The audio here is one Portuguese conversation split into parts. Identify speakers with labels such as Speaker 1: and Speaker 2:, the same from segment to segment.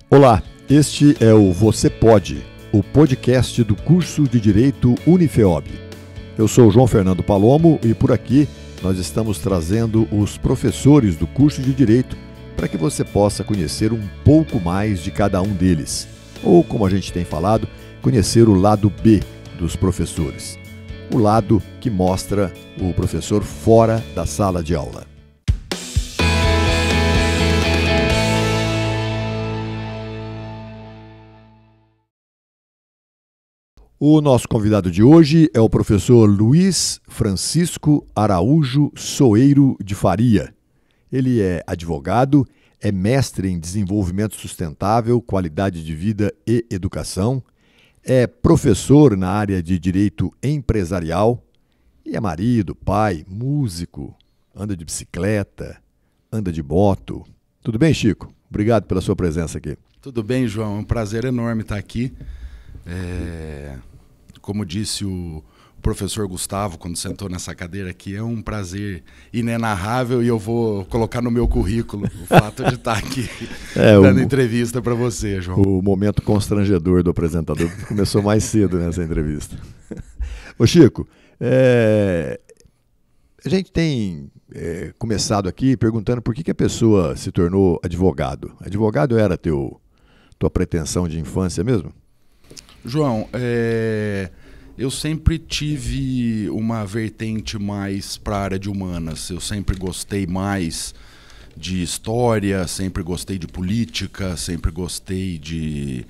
Speaker 1: Olá, este é o Você Pode, o podcast do curso de Direito Unifeob. Eu sou o João Fernando Palomo e por aqui nós estamos trazendo os professores do curso de Direito para que você possa conhecer um pouco mais de cada um deles. Ou, como a gente tem falado, conhecer o lado B dos professores. O lado que mostra o professor fora da sala de aula. O nosso convidado de hoje é o professor Luiz Francisco Araújo Soeiro de Faria. Ele é advogado, é mestre em desenvolvimento sustentável, qualidade de vida e educação, é professor na área de direito empresarial e é marido, pai, músico, anda de bicicleta, anda de moto. Tudo bem, Chico? Obrigado pela sua presença aqui.
Speaker 2: Tudo bem, João. É um prazer enorme estar aqui. Como disse o professor Gustavo quando sentou nessa cadeira aqui, é um prazer inenarrável e eu vou colocar no meu currículo o fato de estar aqui dando entrevista para você, João.
Speaker 1: O momento constrangedor do apresentador começou mais cedo nessa entrevista. Ô Chico, a gente tem começado aqui perguntando por que a pessoa se tornou advogado. Advogado era tua pretensão de infância mesmo?
Speaker 2: João, eu sempre tive uma vertente mais para a área de humanas. Eu sempre gostei mais de história, sempre gostei de política, sempre gostei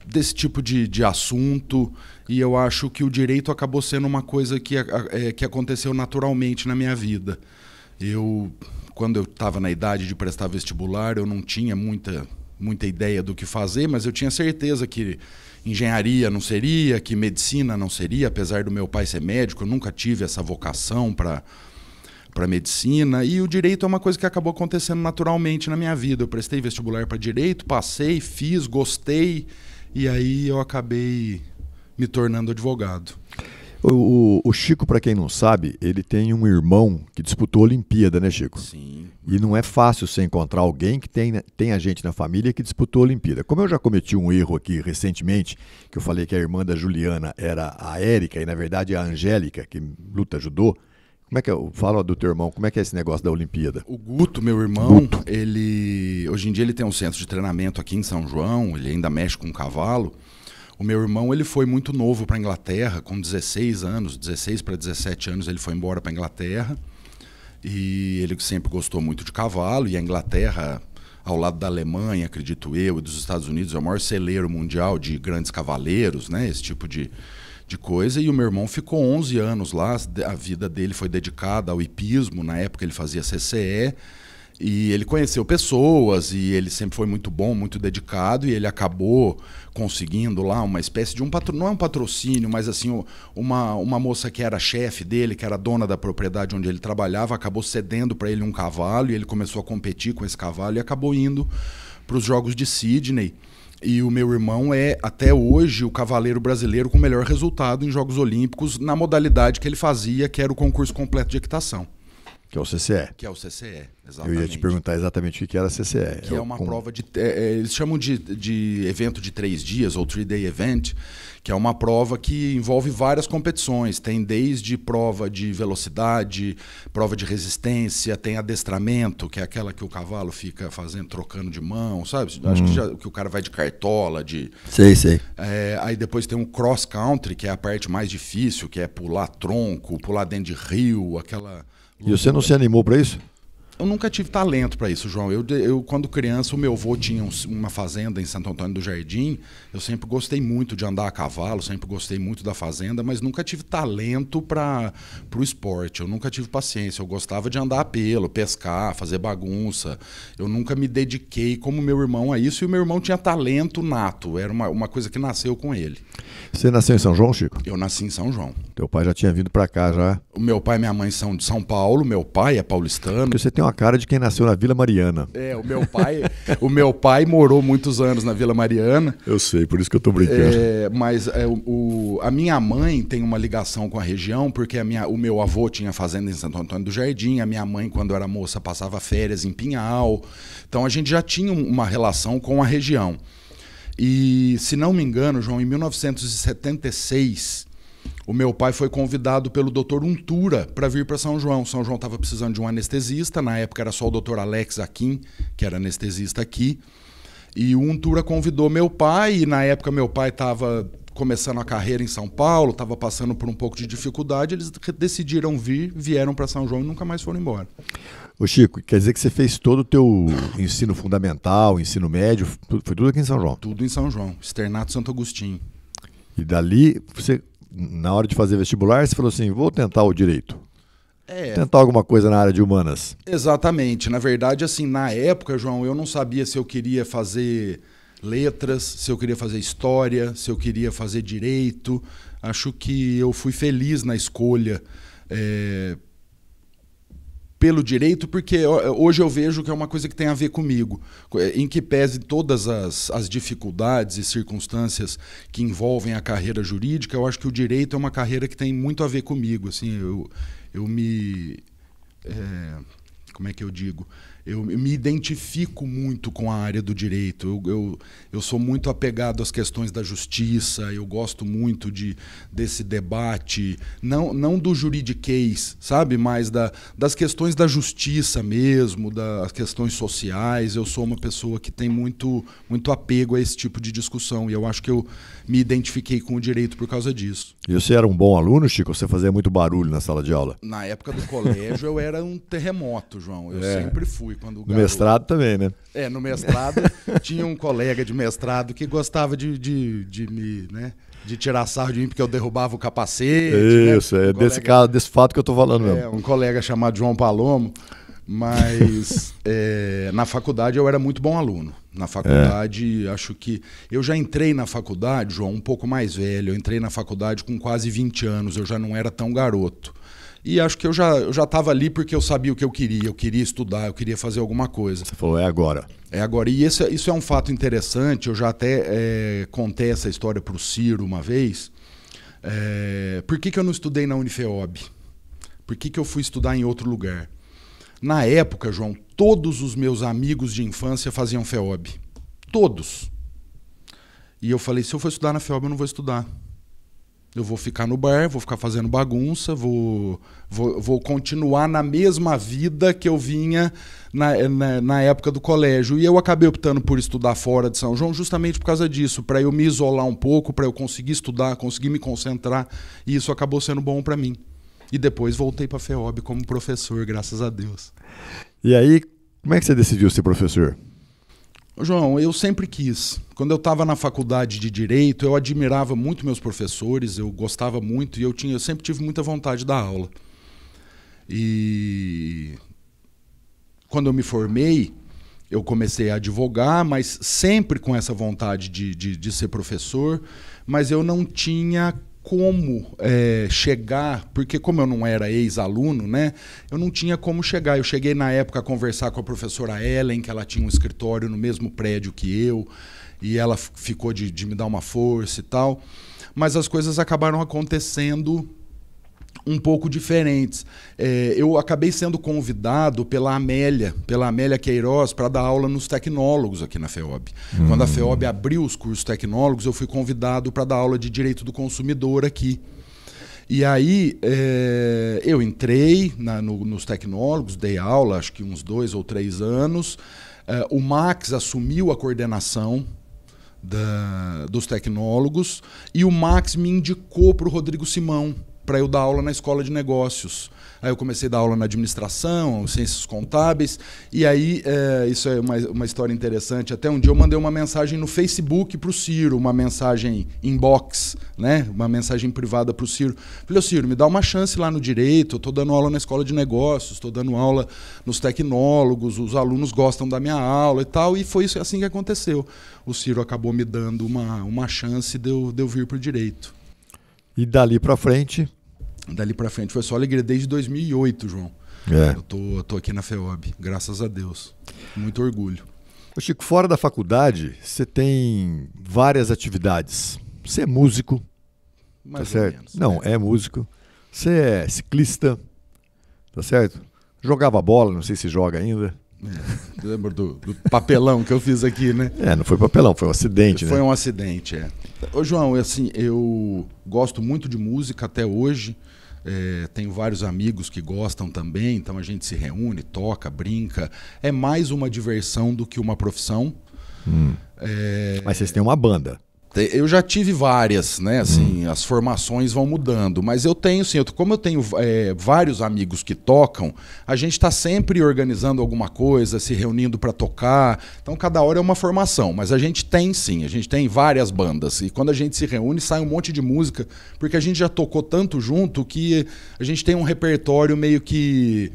Speaker 2: desse tipo de assunto. E eu acho que o direito acabou sendo uma coisa que aconteceu naturalmente na minha vida. Quando eu estava na idade de prestar vestibular, eu não tinha muita ideia do que fazer, mas eu tinha certeza que engenharia não seria, que medicina não seria, apesar do meu pai ser médico, eu nunca tive essa vocação para medicina, e o direito é uma coisa que acabou acontecendo naturalmente na minha vida. Eu prestei vestibular para direito, passei, fiz, gostei, e aí eu acabei me tornando advogado.
Speaker 1: O Chico, para quem não sabe, ele tem um irmão que disputou a Olimpíada, né, Chico?
Speaker 2: Sim.
Speaker 1: E não é fácil você encontrar alguém que tenha gente na família que disputou a Olimpíada. Como eu já cometi um erro aqui recentemente, que eu falei que a irmã da Juliana era a Érica e na verdade a Angélica, que luta judô. Como é que fala do teu irmão, como é que é esse negócio da Olimpíada?
Speaker 2: O Guto, meu irmão, hoje em dia ele tem um centro de treinamento aqui em São João, ele ainda mexe com cavalo. O meu irmão, ele foi muito novo para a Inglaterra, com 16 anos, 16 para 17 anos, ele foi embora para a Inglaterra. E ele sempre gostou muito de cavalo, e a Inglaterra, ao lado da Alemanha, acredito eu, e dos Estados Unidos, é o maior celeiro mundial de grandes cavaleiros, né, esse tipo de coisa. E o meu irmão ficou 11 anos lá, a vida dele foi dedicada ao hipismo, na época ele fazia CCE, e ele conheceu pessoas, e ele sempre foi muito bom, muito dedicado, e ele acabou conseguindo lá uma espécie de não é um patrocínio, mas assim, uma moça que era chefe dele, que era dona da propriedade onde ele trabalhava, acabou cedendo para ele um cavalo, e ele começou a competir com esse cavalo e acabou indo para os Jogos de Sydney. E o meu irmão é, até hoje, o cavaleiro brasileiro com o melhor resultado em Jogos Olímpicos na modalidade que ele fazia, que era o concurso completo de equitação.
Speaker 1: Que é o CCE.
Speaker 2: Que é o CCE, exatamente.
Speaker 1: Eu ia te perguntar exatamente o que era CCE.
Speaker 2: Que é uma prova eles chamam de evento de 3 dias, ou 3-day event, que é uma prova que envolve várias competições. Tem desde prova de velocidade, prova de resistência, tem adestramento, que é aquela que o cavalo fica trocando de mão, sabe? Acho que o cara vai de cartola,
Speaker 1: Sei.
Speaker 2: Aí depois tem um cross country, que é a parte mais difícil, que é pular tronco, pular dentro de rio, aquela...
Speaker 1: E você não se animou para isso?
Speaker 2: Eu nunca tive talento para isso, João. Eu, quando criança, o meu avô tinha uma fazenda em Santo Antônio do Jardim. Eu sempre gostei muito de andar a cavalo, sempre gostei muito da fazenda, mas nunca tive talento para o esporte. Eu nunca tive paciência. Eu gostava de andar a pelo, pescar, fazer bagunça. Eu nunca me dediquei como meu irmão a isso, e o meu irmão tinha talento nato. Era uma coisa que nasceu com ele.
Speaker 1: Você nasceu em São João, Chico? Chico?
Speaker 2: Eu nasci em São João.
Speaker 1: Teu pai já tinha vindo pra cá já?
Speaker 2: O meu pai e minha mãe são de São Paulo, meu pai é paulistano.
Speaker 1: Porque você tem uma cara de quem nasceu na Vila Mariana.
Speaker 2: O meu pai morou muitos anos na Vila Mariana.
Speaker 1: Eu sei, por isso que eu tô brincando.
Speaker 2: Mas a minha mãe tem uma ligação com a região, porque o meu avô tinha fazenda em Santo Antônio do Jardim, a minha mãe, quando era moça, passava férias em Pinhal. Então a gente já tinha uma relação com a região. E, se não me engano, João, em 1976, o meu pai foi convidado pelo Dr. Untura para vir para São João. São João estava precisando de um anestesista, na época era só o Dr. Alex Aquim, que era anestesista aqui. E o Untura convidou meu pai, e na época meu pai estava começando a carreira em São Paulo, estava passando por um pouco de dificuldade, eles decidiram vieram para São João e nunca mais foram embora.
Speaker 1: Ô Chico, quer dizer que você fez todo o teu ensino fundamental, ensino médio, foi tudo aqui em São João?
Speaker 2: Tudo em São João, Externato Santo Agostinho.
Speaker 1: E dali, você, na hora de fazer vestibular, você falou assim, vou tentar o direito. Tentar alguma coisa na área de humanas.
Speaker 2: Exatamente. Na verdade, assim, na época, João, eu não sabia se eu queria fazer letras, se eu queria fazer história, se eu queria fazer direito. Acho que eu fui feliz na escolha pelo direito, porque hoje eu vejo que é uma coisa que tem a ver comigo. Em que pese todas as dificuldades e circunstâncias que envolvem a carreira jurídica, eu acho que o direito é uma carreira que tem muito a ver comigo. Assim, como é que eu digo? Eu me identifico muito com a área do direito. Eu sou muito apegado às questões da justiça, eu gosto muito desse debate, não do juridiquês, sabe? Mas das questões da justiça mesmo, das questões sociais. Eu sou uma pessoa que tem muito apego a esse tipo de discussão, e eu acho que eu me identifiquei com o direito por causa disso.
Speaker 1: E você era um bom aluno, Chico? Você fazia muito barulho na sala de aula?
Speaker 2: Na época do colégio eu era um terremoto, João. Eu sempre fui.
Speaker 1: No mestrado também, né?
Speaker 2: No mestrado tinha um colega de mestrado que gostava de tirar sarro de mim porque eu derrubava o capacete.
Speaker 1: Isso, desse fato que eu tô falando mesmo.
Speaker 2: Um colega chamado João Palomo, mas na faculdade eu era muito bom aluno. Na faculdade, acho que... Eu já entrei na faculdade, João, um pouco mais velho. Eu entrei na faculdade com quase 20 anos, eu já não era tão garoto. E acho que eu já estava ali porque eu sabia o que eu queria estudar, eu queria fazer alguma coisa.
Speaker 1: Você falou, é agora.
Speaker 2: É agora. E isso é um fato interessante, eu já até contei essa história para o Ciro uma vez. Por que eu não estudei na Unifeob? Por que eu fui estudar em outro lugar? Na época, João, todos os meus amigos de infância faziam FEOB. Todos. E eu falei, se eu for estudar na FEOB, eu não vou estudar. Eu vou ficar no bar, vou ficar fazendo bagunça, vou continuar na mesma vida que eu vinha na época do colégio. E eu acabei optando por estudar fora de São João justamente por causa disso, para eu me isolar um pouco, para eu conseguir estudar, conseguir me concentrar. E isso acabou sendo bom para mim. E depois voltei para a FEOB como professor, graças a Deus.
Speaker 1: E aí, como é que você decidiu ser professor?
Speaker 2: João, eu sempre quis. Quando eu estava na faculdade de Direito, eu admirava muito meus professores, eu gostava muito e eu sempre tive muita vontade de dar aula. E quando eu me formei, eu comecei a advogar, mas sempre com essa vontade de ser professor, mas eu não tinha como chegar, porque como eu não era ex-aluno, né, eu não tinha como chegar. Eu cheguei na época a conversar com a professora Ellen, que ela tinha um escritório no mesmo prédio que eu, e ela ficou de me dar uma força e tal, mas as coisas acabaram acontecendo um pouco diferentes. Eu acabei sendo convidado pela Amélia Queiroz para dar aula nos tecnólogos aqui na FEOB. Quando a FEOB abriu os cursos tecnólogos, eu fui convidado para dar aula de Direito do Consumidor aqui. E aí eu entrei nos tecnólogos, dei aula, acho que uns 2 ou 3 anos. O Max assumiu a coordenação dos tecnólogos e o Max me indicou para o Rodrigo Simão, para eu dar aula na escola de negócios. Aí eu comecei a dar aula na administração, ciências contábeis, e aí, isso é uma história interessante, até um dia eu mandei uma mensagem no Facebook para o Ciro, uma mensagem inbox, né? Uma mensagem privada para o Ciro. Falei, Ciro, me dá uma chance lá no Direito, eu estou dando aula na escola de negócios, estou dando aula nos tecnólogos, os alunos gostam da minha aula e tal, e foi isso assim que aconteceu. O Ciro acabou me dando uma chance de eu vir para o Direito.
Speaker 1: E dali para frente?
Speaker 2: Dali para frente foi só alegria desde 2008, João. Eu tô aqui na FEOB, graças a Deus. Muito orgulho.
Speaker 1: Ô Chico, fora da faculdade, você tem várias atividades. Você é músico,
Speaker 2: Mais
Speaker 1: tá certo?
Speaker 2: menos,
Speaker 1: Não, é músico. Você é ciclista, tá certo? Jogava bola, não sei se joga ainda.
Speaker 2: Lembro do papelão que eu fiz aqui, né?
Speaker 1: Não foi papelão, foi um acidente, né?
Speaker 2: Foi um acidente, Ô, João, assim, eu gosto muito de música até hoje. Tenho vários amigos que gostam também, então a gente se reúne, toca, brinca. É mais uma diversão do que uma profissão.
Speaker 1: Mas vocês têm uma banda.
Speaker 2: Eu já tive várias, né? Assim, as formações vão mudando, mas eu tenho, sim, como eu tenho vários amigos que tocam, a gente está sempre organizando alguma coisa, se reunindo para tocar. Então, cada hora é uma formação, mas a gente tem, sim, a gente tem várias bandas. E quando a gente se reúne, sai um monte de música, porque a gente já tocou tanto junto que a gente tem um repertório meio que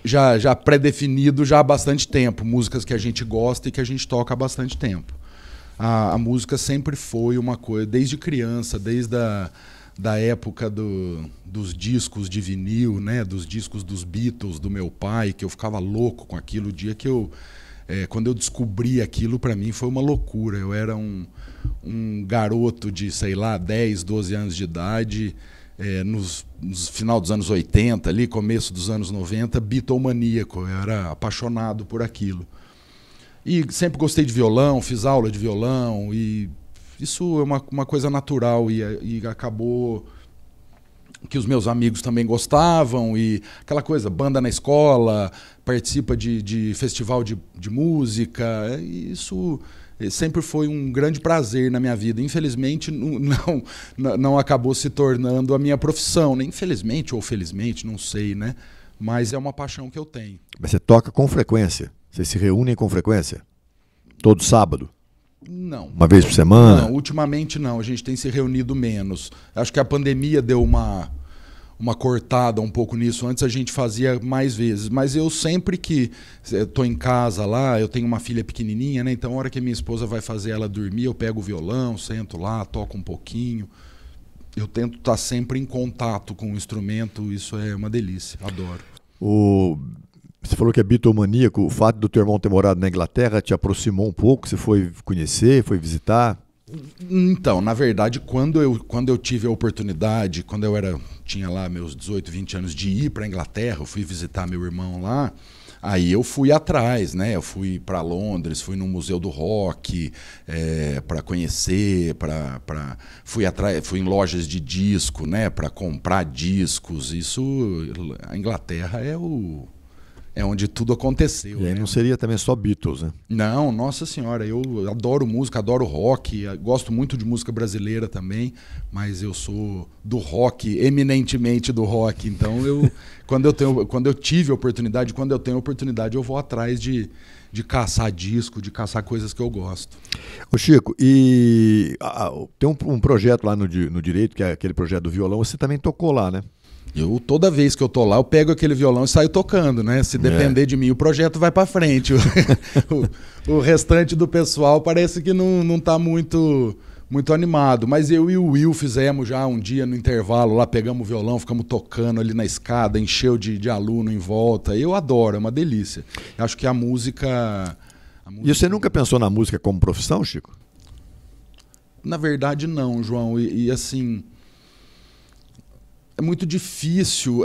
Speaker 2: já pré-definido já há bastante tempo. Músicas que a gente gosta e que a gente toca há bastante tempo. A música sempre foi uma coisa, desde criança, desde da época dos discos de vinil, né, dos discos dos Beatles, do meu pai, que eu ficava louco com aquilo. O dia que quando eu descobri aquilo, para mim foi uma loucura. Eu era um garoto de, sei lá, 10, 12 anos de idade, nos final dos anos 80, ali, começo dos anos 90, Beatlemaníaco. Eu era apaixonado por aquilo. E sempre gostei de violão, fiz aula de violão, e isso é uma coisa natural, e acabou que os meus amigos também gostavam, e aquela coisa, banda na escola, participa de festival de música, e isso sempre foi um grande prazer na minha vida. Infelizmente, não acabou se tornando a minha profissão, né? Infelizmente ou felizmente, não sei, né? Mas é uma paixão que eu tenho.
Speaker 1: Mas você toca com frequência? Vocês se reúnem com frequência? Todo sábado?
Speaker 2: Não.
Speaker 1: Uma vez por semana?
Speaker 2: Não, ultimamente não. A gente tem se reunido menos. Acho que a pandemia deu uma cortada um pouco nisso. Antes a gente fazia mais vezes. Mas eu sempre que estou em casa lá, eu tenho uma filha pequenininha, né? Então a hora que minha esposa vai fazer ela dormir, eu pego o violão, sento lá, toco um pouquinho. Eu tento estar sempre em contato com o instrumento. Isso é uma delícia. Adoro.
Speaker 1: Você falou que é bitomaníaco. O fato do teu irmão ter morado na Inglaterra te aproximou um pouco? Você foi conhecer, foi visitar?
Speaker 2: Então, na verdade, quando eu tive a oportunidade, quando eu tinha lá meus 18, 20 anos, de ir para a Inglaterra, eu fui visitar meu irmão lá, aí eu fui atrás, né? Eu fui para Londres, fui no Museu do Rock para conhecer, fui em lojas de disco, né? Para comprar discos. Isso, a Inglaterra é onde tudo aconteceu.
Speaker 1: E aí não seria também só Beatles, né?
Speaker 2: Não, nossa senhora, eu adoro música, adoro rock, gosto muito de música brasileira também, mas eu sou do rock, eminentemente do rock. Então, quando eu tive a oportunidade, quando eu tenho a oportunidade, eu vou atrás de caçar disco, de caçar coisas que eu gosto.
Speaker 1: Ô Chico, e tem um projeto lá no Direito, que é aquele projeto do violão, você também tocou lá, né?
Speaker 2: Toda vez que eu tô lá, eu pego aquele violão e saio tocando, né? Se depender de mim, o projeto vai para frente. O restante do pessoal parece que não tá muito animado. Mas eu e o Will fizemos já um dia no intervalo lá, pegamos o violão, ficamos tocando ali na escada, encheu de aluno em volta. Eu adoro, é uma delícia. Acho que a música...
Speaker 1: E você nunca pensou na música como profissão, Chico?
Speaker 2: Na verdade, não, João. E assim... É muito difícil,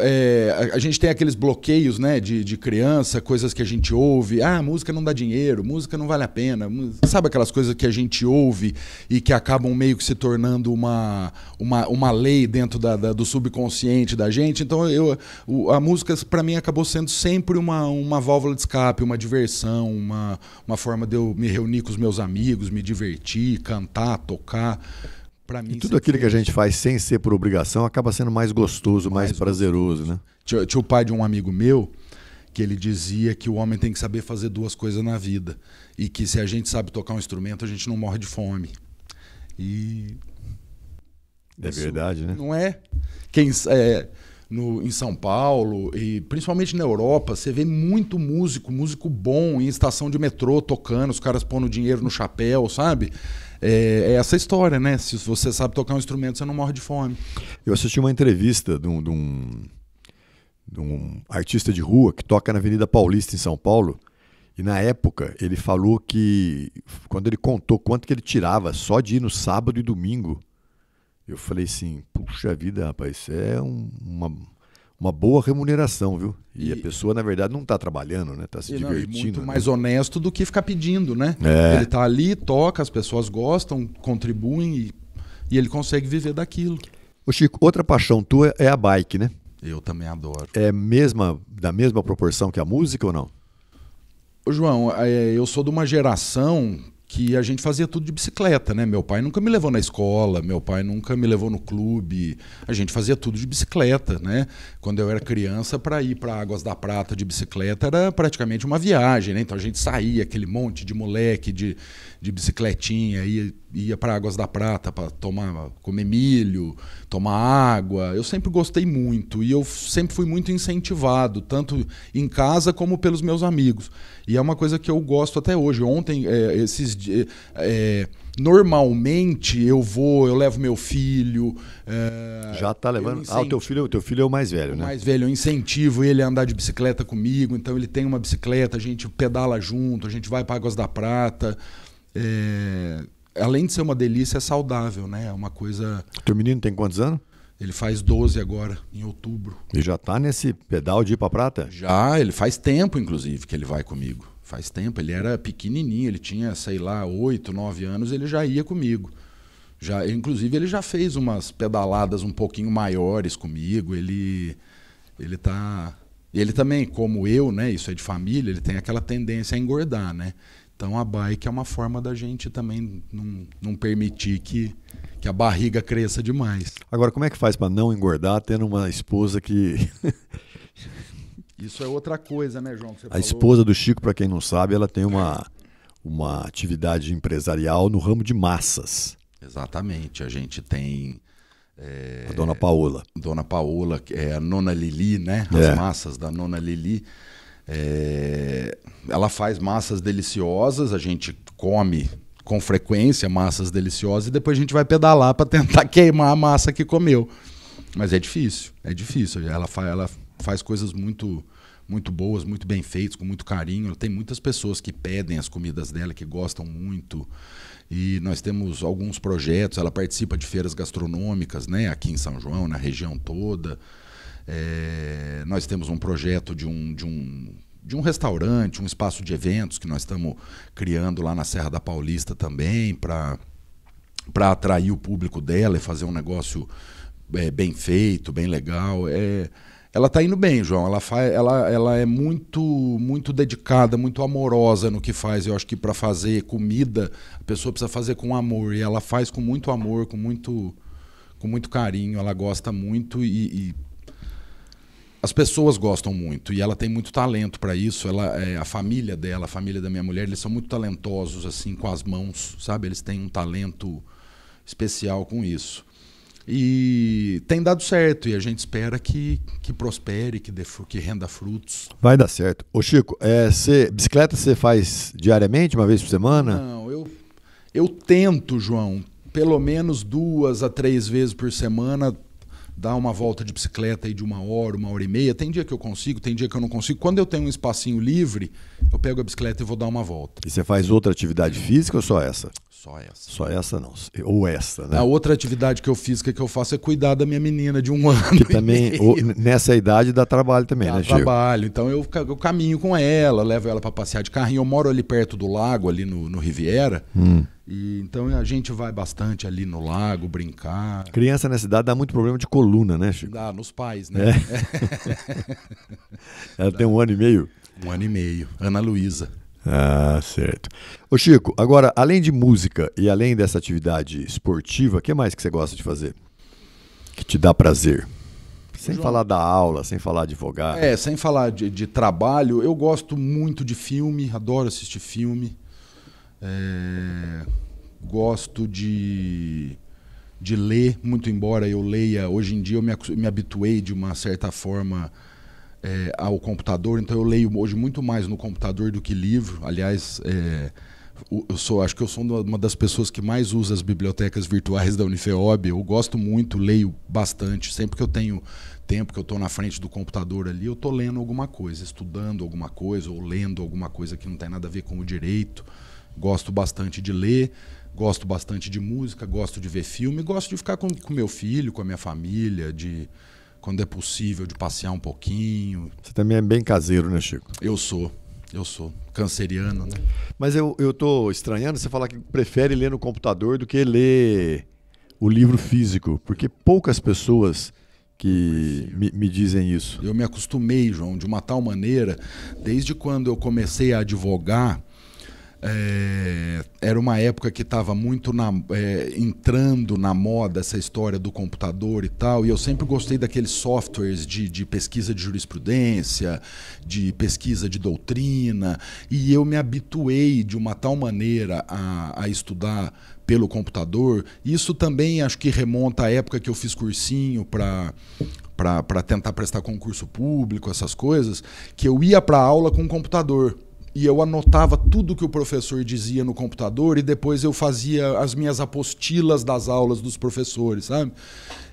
Speaker 2: a gente tem aqueles bloqueios, né, de criança, coisas que a gente ouve, música não dá dinheiro, música não vale a pena, sabe aquelas coisas que a gente ouve e que acabam meio que se tornando uma lei dentro do subconsciente da gente. Então a música para mim acabou sendo sempre uma válvula de escape, uma diversão, uma forma de eu me reunir com os meus amigos, me divertir, cantar, tocar.
Speaker 1: E tudo aquilo que a gente faz sem ser por obrigação acaba sendo mais gostoso, mais prazeroso, né?
Speaker 2: Tinha o pai de um amigo meu que ele dizia que o homem tem que saber fazer duas coisas na vida e que se a gente sabe tocar um instrumento, a gente não morre de fome. E
Speaker 1: é verdade, né?
Speaker 2: Não é? em São Paulo, e principalmente na Europa, você vê muito músico bom em estação de metrô tocando, os caras pondo dinheiro no chapéu, sabe? É essa história, né? Se você sabe tocar um instrumento, você não morre de fome.
Speaker 1: Eu assisti uma entrevista de um artista de rua que toca na Avenida Paulista, em São Paulo, e na época ele falou que, quando ele contou quanto que ele tirava só de ir no sábado e domingo, eu falei assim, puxa vida, rapaz, isso é uma boa remuneração, viu? E a pessoa, na verdade, não está trabalhando, né? Está se divertindo.
Speaker 2: Muito
Speaker 1: né?
Speaker 2: mais honesto do que ficar pedindo, né?
Speaker 1: É.
Speaker 2: Ele está ali, toca, as pessoas gostam, contribuem e ele consegue viver daquilo.
Speaker 1: Ô Chico, outra paixão tua é a bike, né?
Speaker 2: Eu também adoro.
Speaker 1: É da mesma proporção que a música ou não?
Speaker 2: Ô, João, eu sou de uma geração que a gente fazia tudo de bicicleta, né? Meu pai nunca me levou na escola, meu pai nunca me levou no clube, a gente fazia tudo de bicicleta, né? Quando eu era criança, para ir para Águas da Prata de bicicleta era praticamente uma viagem, né? Então a gente saía, aquele monte de moleque de bicicletinha, ia para Águas da Prata para comer milho, tomar água. Eu sempre gostei muito e eu sempre fui muito incentivado, tanto em casa como pelos meus amigos. E é uma coisa que eu gosto até hoje. Ontem, normalmente eu levo meu filho.
Speaker 1: Já tá levando. O teu filho é o mais velho, né?
Speaker 2: O mais velho, eu incentivo ele a andar de bicicleta comigo. Então ele tem uma bicicleta, a gente pedala junto, a gente vai para Águas da Prata. Além de ser uma delícia, é saudável, né? É uma coisa.
Speaker 1: Teu menino tem quantos anos?
Speaker 2: Ele faz 12 agora, em outubro.
Speaker 1: E já tá nesse pedal de ir pra prata?
Speaker 2: Já, ele faz tempo, inclusive, que ele vai comigo. Faz tempo, ele era pequenininho, ele tinha, sei lá, 8, 9 anos, ele já ia comigo. Inclusive, ele já fez umas pedaladas um pouquinho maiores comigo. Ele também, como eu, né? Isso é de família, ele tem aquela tendência a engordar, né? Então a bike é uma forma da gente também não permitir que a barriga cresça demais.
Speaker 1: Agora, como é que faz para não engordar tendo uma esposa que...
Speaker 2: Isso é outra coisa, né, João? Que você
Speaker 1: A
Speaker 2: falou.
Speaker 1: esposa do Chico, para quem não sabe, ela tem uma atividade empresarial no ramo de massas.
Speaker 2: Exatamente. A gente tem...
Speaker 1: A dona Paola.
Speaker 2: Dona Paola, que é a Nona Lili, né? As massas da Nona Lili. Ela faz massas deliciosas, a gente come com frequência massas deliciosas e depois a gente vai pedalar para tentar queimar a massa que comeu. Mas é difícil. Ela faz coisas muito, muito boas, muito bem feitas, com muito carinho. Tem muitas pessoas que pedem as comidas dela, que gostam muito. E nós temos alguns projetos, ela participa de feiras gastronômicas, né, aqui em São João, na região toda. Nós temos um projeto de um restaurante, um espaço de eventos que nós estamos criando lá na Serra da Paulista também, para atrair o público dela e fazer um negócio bem feito, bem legal. Ela está indo bem, João. Ela é muito, muito dedicada, muito amorosa no que faz. Eu acho que para fazer comida, a pessoa precisa fazer com amor. E ela faz com muito amor, com muito carinho. Ela gosta muito e as pessoas gostam muito. E ela tem muito talento para isso. A família dela, a família da minha mulher, eles são muito talentosos assim com as mãos, sabe? Eles têm um talento especial com isso. E tem dado certo, e a gente espera que prospere, que renda frutos.
Speaker 1: Vai dar certo. Ô Chico, bicicleta você faz diariamente, uma vez por semana?
Speaker 2: Não, eu tento, João, pelo menos 2 a 3 vezes por semana, dar uma volta de bicicleta aí de 1 hora, 1h30. Tem dia que eu consigo, tem dia que eu não consigo. Quando eu tenho um espacinho livre, eu pego a bicicleta e vou dar uma volta.
Speaker 1: E você faz outra atividade física ou só essa?
Speaker 2: Só essa.
Speaker 1: Só essa não. Ou essa, né?
Speaker 2: A outra atividade física que eu faço é cuidar da minha menina de 1 ano.
Speaker 1: Que também, nessa idade, dá trabalho também, né, Chico?
Speaker 2: Dá trabalho. Então eu caminho com ela, levo ela para passear de carrinho. Eu moro ali perto do lago, ali no Riviera. E então a gente vai bastante ali no lago, brincar.
Speaker 1: Criança nessa idade dá muito problema de coluna, né, Chico?
Speaker 2: Dá, nos pais, né?
Speaker 1: Ela tem 1 ano e meio?
Speaker 2: 1 ano e meio. Ana Luísa.
Speaker 1: Ah, certo. Ô Chico, agora, além de música e além dessa atividade esportiva, o que mais que você gosta de fazer? Que te dá prazer? Sem falar da aula, sem falar de advogado.
Speaker 2: Sem falar de trabalho, eu gosto muito de filme, adoro assistir filme. Gosto de de ler, muito embora eu leia. Hoje em dia eu me habituei de uma certa forma ao computador, então eu leio hoje muito mais no computador do que livro. Aliás, acho que eu sou uma das pessoas que mais usa as bibliotecas virtuais da Unifeob. Eu gosto muito, leio bastante. Sempre que eu tenho tempo, que eu estou na frente do computador ali, eu estou lendo alguma coisa, estudando alguma coisa ou lendo alguma coisa que não tem nada a ver com o direito. Gosto bastante de ler. Gosto bastante de música, gosto de ver filme, gosto de ficar com meu filho, com a minha família, quando é possível, de passear um pouquinho.
Speaker 1: Você também é bem caseiro, né, Chico?
Speaker 2: Eu sou canceriano, né?
Speaker 1: Mas eu tô estranhando você falar que prefere ler no computador do que ler o livro físico, porque poucas pessoas que me dizem isso.
Speaker 2: Eu me acostumei, João, de uma tal maneira, desde quando eu comecei a advogar. Era uma época que estava muito entrando na moda essa história do computador e tal, e eu sempre gostei daqueles softwares de pesquisa de jurisprudência, de pesquisa de doutrina, e eu me habituei de uma tal maneira a estudar pelo computador. Isso também acho que remonta à época que eu fiz cursinho para tentar prestar concurso público, essas coisas, que eu ia para a aula com o computador. E eu anotava tudo que o professor dizia no computador e depois eu fazia as minhas apostilas das aulas dos professores, sabe?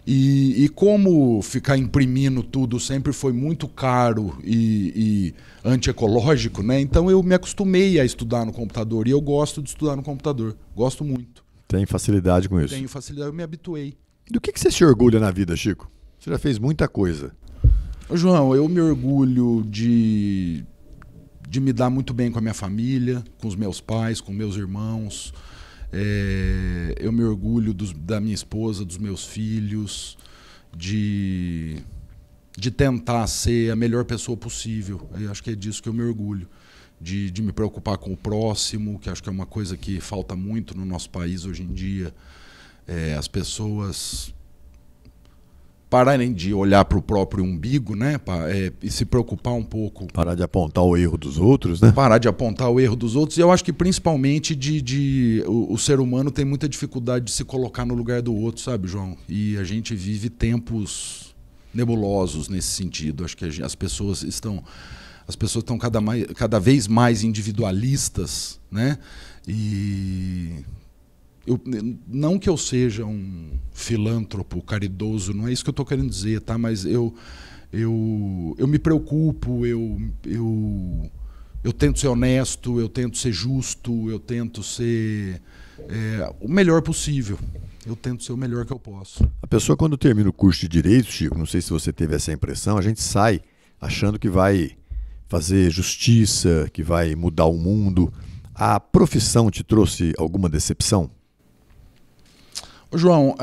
Speaker 2: E como ficar imprimindo tudo sempre foi muito caro e antiecológico, né? Então eu me acostumei a estudar no computador e eu gosto de estudar no computador. Gosto muito.
Speaker 1: Tem facilidade com isso?
Speaker 2: Tenho facilidade, eu me habituei.
Speaker 1: Do que você se orgulha na vida, Chico? Você já fez muita coisa.
Speaker 2: João, eu me orgulho de me dar muito bem com a minha família, com os meus pais, com meus irmãos. Eu me orgulho da minha esposa, dos meus filhos, de tentar ser a melhor pessoa possível. Eu acho que é disso que eu me orgulho. De me preocupar com o próximo, que acho que é uma coisa que falta muito no nosso país hoje em dia. As pessoas pararem de olhar para o próprio umbigo, né? E se preocupar um pouco.
Speaker 1: Parar de apontar o erro dos outros, né?
Speaker 2: Parar de apontar o erro dos outros. E eu acho que principalmente o ser humano tem muita dificuldade de se colocar no lugar do outro, sabe, João? E a gente vive tempos nebulosos nesse sentido. Acho que as pessoas estão cada vez mais individualistas, né? E não que eu seja um filântropo caridoso, não é isso que eu estou querendo dizer, tá? Mas eu me preocupo, eu tento ser honesto, eu tento ser justo, eu tento ser o melhor possível. Eu tento ser o melhor que eu posso.
Speaker 1: A pessoa, quando termina o curso de Direito, Chico, não sei se você teve essa impressão, a gente sai achando que vai fazer justiça, que vai mudar o mundo. A profissão te trouxe alguma decepção?
Speaker 2: João,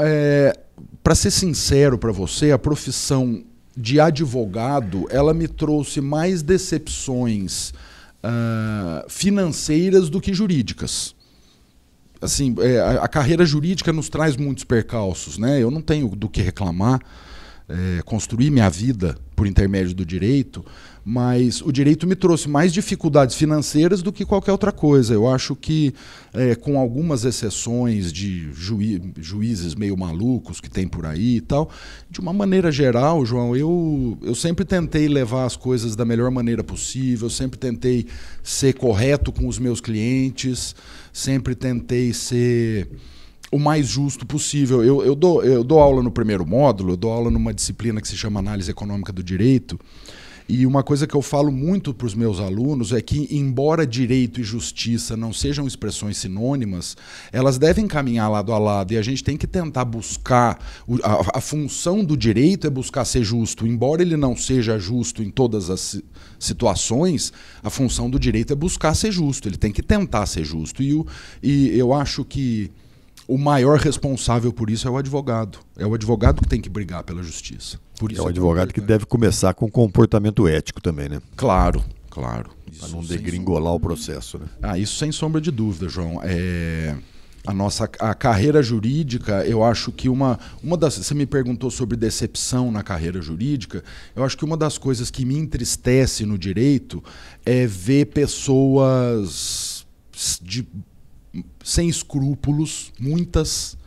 Speaker 2: para ser sincero para você, a profissão de advogado, ela me trouxe mais decepções financeiras do que jurídicas. Assim, a carreira jurídica nos traz muitos percalços, né? Eu não tenho do que reclamar, construir minha vida por intermédio do direito, mas o direito me trouxe mais dificuldades financeiras do que qualquer outra coisa. Eu acho que, com algumas exceções de juízes meio malucos que tem por aí e tal, de uma maneira geral, João, eu sempre tentei levar as coisas da melhor maneira possível, sempre tentei ser correto com os meus clientes, sempre tentei ser o mais justo possível. Eu dou aula no primeiro módulo, eu dou aula numa disciplina que se chama Análise Econômica do Direito, e uma coisa que eu falo muito para os meus alunos é que, embora direito e justiça não sejam expressões sinônimas, elas devem caminhar lado a lado, e a gente tem que tentar buscar... A função do direito é buscar ser justo. Embora ele não seja justo em todas as situações, a função do direito é buscar ser justo. Ele tem que tentar ser justo. E eu acho que o maior responsável por isso é o advogado. É o advogado que tem que brigar pela justiça. Por isso
Speaker 1: é o advogado que deve começar com comportamento ético também, né?
Speaker 2: Claro.
Speaker 1: Para não degringolar o processo, né?
Speaker 2: Isso sem sombra de dúvida, João. A carreira jurídica, eu acho que uma das... Você me perguntou sobre decepção na carreira jurídica. Eu acho que uma das coisas que me entristece no direito é ver pessoas sem escrúpulos, muitas,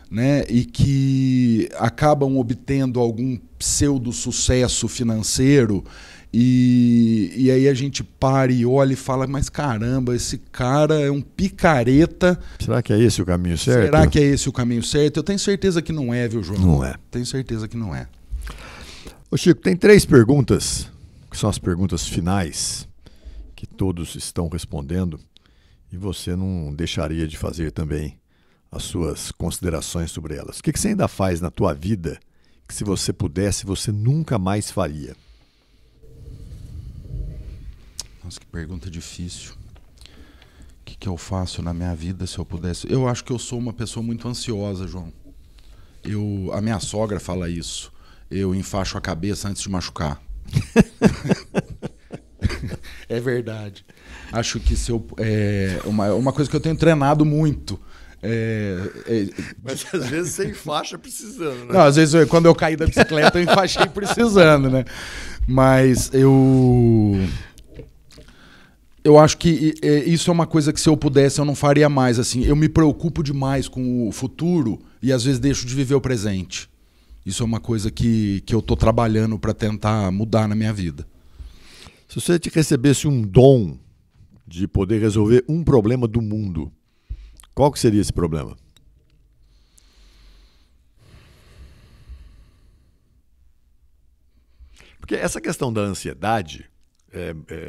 Speaker 2: né, e que acabam obtendo algum pseudo-sucesso financeiro, e aí a gente para e olha e fala, mas caramba, esse cara é um picareta.
Speaker 1: Será que é esse o caminho certo?
Speaker 2: Será que é esse o caminho certo? Eu tenho certeza que não é, viu, João?
Speaker 1: Não é.
Speaker 2: Tenho certeza que não é.
Speaker 1: Ô Chico, tem 3 perguntas, que são as perguntas finais, que todos estão respondendo, e você não deixaria de fazer também as suas considerações sobre elas. O que você ainda faz na tua vida que, se você pudesse, você nunca mais faria?
Speaker 2: Nossa, que pergunta difícil. O que eu faço na minha vida se eu pudesse? Eu acho que eu sou uma pessoa muito ansiosa, João. A minha sogra fala isso. Eu enfaixo a cabeça antes de machucar. É verdade. Acho que se eu, uma coisa que eu tenho treinado muito.
Speaker 1: Mas às vezes você enfaixa precisando, né?
Speaker 2: Não, às vezes quando eu caí da bicicleta eu enfaixei precisando, né? Mas eu acho que isso é uma coisa que, se eu pudesse, eu não faria mais. Assim, eu me preocupo demais com o futuro e às vezes deixo de viver o presente. Isso é uma coisa que eu estou trabalhando para tentar mudar na minha vida.
Speaker 1: Se você te recebesse um dom de poder resolver um problema do mundo, qual que seria esse problema? Porque essa questão da ansiedade,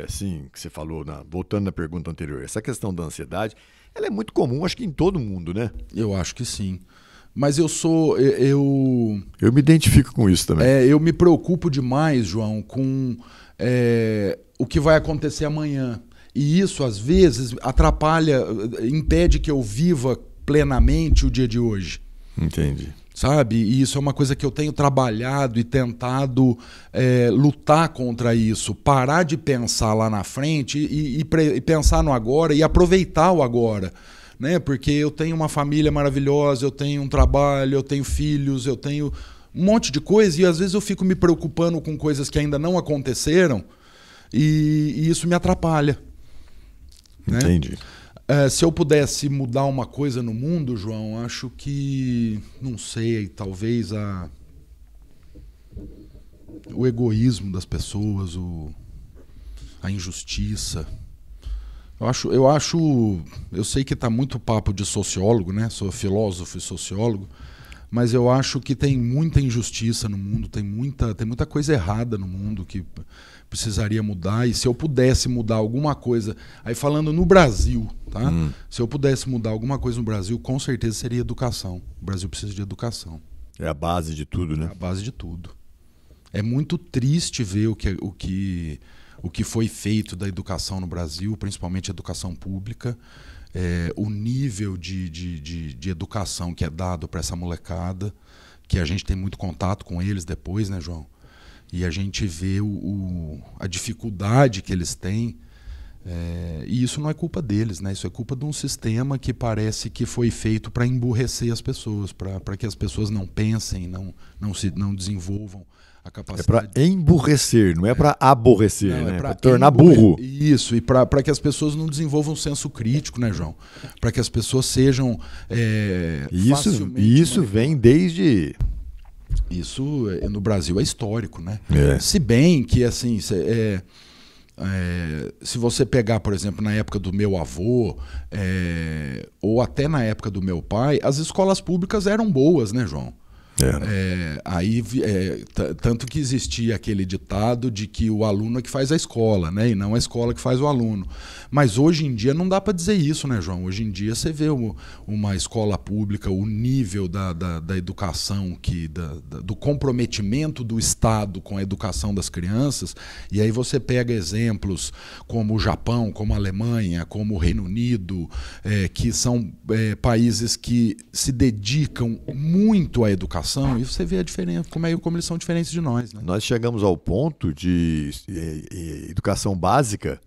Speaker 1: assim, que você falou, voltando na pergunta anterior, essa questão da ansiedade, ela é muito comum, acho que em todo mundo, né?
Speaker 2: Eu acho que sim. Mas eu
Speaker 1: me identifico com isso também.
Speaker 2: Eu me preocupo demais, João, com o que vai acontecer amanhã. E isso, às vezes, atrapalha, impede que eu viva plenamente o dia de hoje.
Speaker 1: Entendi.
Speaker 2: Sabe? E isso é uma coisa que eu tenho trabalhado e tentado lutar contra isso. Parar de pensar lá na frente e pensar no agora e aproveitar o agora. Né? Porque eu tenho uma família maravilhosa, eu tenho um trabalho, eu tenho filhos, eu tenho um monte de coisa, e às vezes eu fico me preocupando com coisas que ainda não aconteceram, e isso me atrapalha.
Speaker 1: Entendi.
Speaker 2: Né? Se eu pudesse mudar uma coisa no mundo, João, acho que, não sei, talvez o egoísmo das pessoas, a injustiça. Eu sei que está muito papo de sociólogo, né? Sou filósofo e sociólogo, mas eu acho que tem muita injustiça no mundo, tem muita coisa errada no mundo que precisaria mudar. E se eu pudesse mudar alguma coisa, aí falando no Brasil, tá? Se eu pudesse mudar alguma coisa no Brasil, com certeza seria educação. O Brasil precisa de educação.
Speaker 1: É a base de tudo, né?
Speaker 2: É a base de tudo. É muito triste ver o que foi feito da educação no Brasil, principalmente a educação pública, o nível de educação que é dado para essa molecada, que a gente tem muito contato com eles depois, né, João? E a gente vê a dificuldade que eles têm, e isso não é culpa deles, né? Isso é culpa de um sistema que parece que foi feito para emburrecer as pessoas, para que as pessoas não pensem, não desenvolvam a capacidade.
Speaker 1: É para emburrecer, não é para aborrecer,
Speaker 2: não,
Speaker 1: né?
Speaker 2: É
Speaker 1: para tornar burro.
Speaker 2: Isso, e para que as pessoas não desenvolvam um senso crítico, né, João? Para que as pessoas sejam
Speaker 1: Isso vem desde...
Speaker 2: Isso no Brasil é histórico, né?
Speaker 1: É.
Speaker 2: Se bem que, assim, se você pegar, por exemplo, na época do meu avô, ou até na época do meu pai, as escolas públicas eram boas, né, João?
Speaker 1: Tanto
Speaker 2: que existia aquele ditado de que o aluno é que faz a escola, né? E não a escola que faz o aluno. Mas hoje em dia não dá para dizer isso, né, João? Hoje em dia você vê uma escola pública, o nível da educação, do comprometimento do Estado com a educação das crianças, e aí você pega exemplos como o Japão, como a Alemanha, como o Reino Unido, que são países que se dedicam muito à educação, e você vê a diferença, como eles são diferentes de nós. Né?
Speaker 1: Nós chegamos ao ponto de educação básica,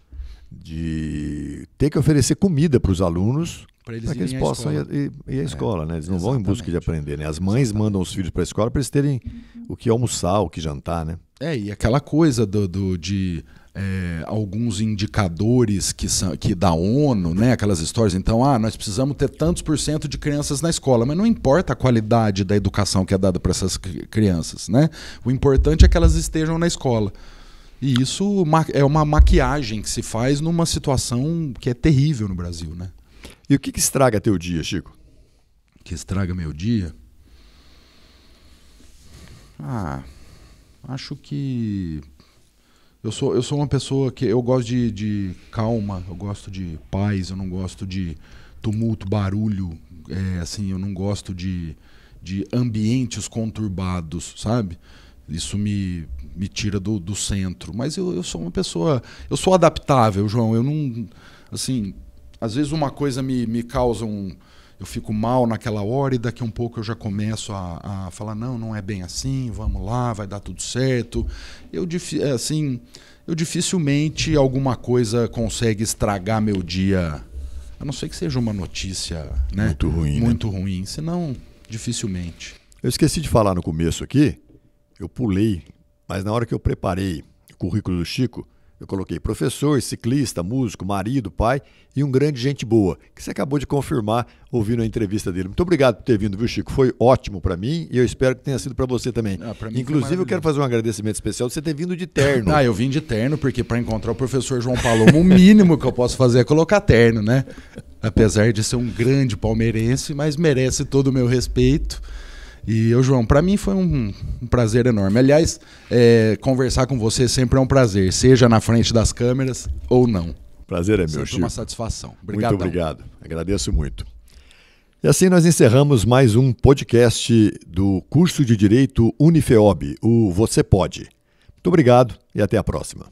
Speaker 1: de ter que oferecer comida para os alunos para que eles possam ir à escola. Né? Eles não vão em busca de aprender. Né? As mães mandam os filhos para a escola para eles terem o que almoçar, o que jantar. Né?
Speaker 2: E aquela coisa de alguns indicadores que da ONU, né, aquelas histórias, então, nós precisamos ter tantos % de crianças na escola, mas não importa a qualidade da educação que é dada para essas crianças, né? O importante é que elas estejam na escola. E isso é uma maquiagem que se faz numa situação que é terrível no Brasil, né?
Speaker 1: E o que estraga teu dia, Chico?
Speaker 2: Que estraga meu dia? Acho que eu sou uma pessoa que eu gosto de calma, eu gosto de paz, eu não gosto de tumulto, barulho, assim, eu não gosto de ambientes conturbados, sabe? Isso me tira do centro. Mas eu sou uma pessoa, eu sou adaptável, João. Eu não, assim, às vezes uma coisa me causa eu fico mal naquela hora e daqui a um pouco eu já começo a falar, não é bem assim, vamos lá, vai dar tudo certo. Eu dificilmente alguma coisa consegue estragar meu dia, a não ser que seja uma notícia, né,
Speaker 1: muito ruim,
Speaker 2: muito ruim, senão dificilmente.
Speaker 1: Eu esqueci de falar no começo aqui, eu pulei, mas na hora que eu preparei o currículo do Chico, eu coloquei professor, ciclista, músico, marido, pai e um grande gente boa, que você acabou de confirmar ouvindo a entrevista dele. Muito obrigado por ter vindo, viu, Chico? Foi ótimo para mim e eu espero que tenha sido para você também. Inclusive, eu quero fazer um agradecimento especial de você ter vindo de terno.
Speaker 2: Eu vim de terno porque para encontrar o professor João Palomo, o mínimo que eu posso fazer é colocar terno, né? Apesar de ser um grande palmeirense, mas merece todo o meu respeito. E, João, para mim foi um prazer enorme. Aliás, conversar com você sempre é um prazer, seja na frente das câmeras ou não.
Speaker 1: Prazer é meu,
Speaker 2: sempre
Speaker 1: Chico.
Speaker 2: Uma satisfação. Obrigadão.
Speaker 1: Muito obrigado. Agradeço muito. E assim nós encerramos mais um podcast do curso de Direito Unifeob, o Você Pode. Muito obrigado e até a próxima.